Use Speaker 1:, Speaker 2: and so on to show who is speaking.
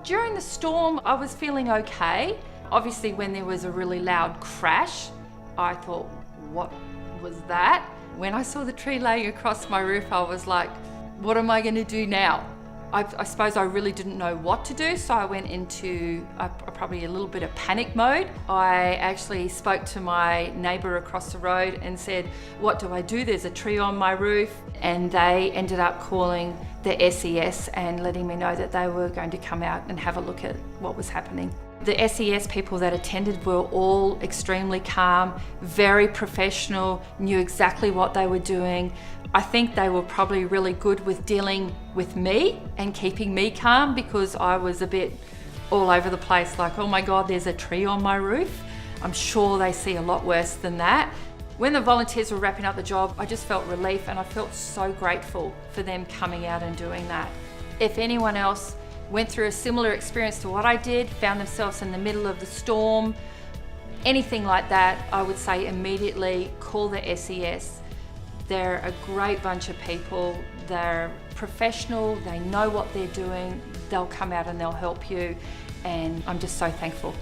Speaker 1: During the storm, I was feeling okay. Obviously, when there was a really loud crash, I thought, what was that? When I saw the tree laying across my roof, I was like, what am I going to do now? I suppose I really didn't know what to do, so I went into probably a little bit of panic mode. I actually spoke to my neighbour across the road and said, what do I do? There's a tree on my roof. And they ended up calling the SES and letting me know that they were going to come out and have a look at what was happening. The SES people that attended were all extremely calm, very professional, knew exactly what they were doing. I think they were probably really good with dealing with me and keeping me calm, because I was a bit all over the place, like, oh my God, there's a tree on my roof. I'm sure they see a lot worse than that. When the volunteers were wrapping up the job, I just felt relief, and I felt so grateful for them coming out and doing that. If anyone else went through a similar experience to what I did, found themselves in the middle of the storm, anything like that, I would say immediately call the SES. They're a great bunch of people. They're professional, they know what they're doing, they'll come out and they'll help you, and I'm just so thankful.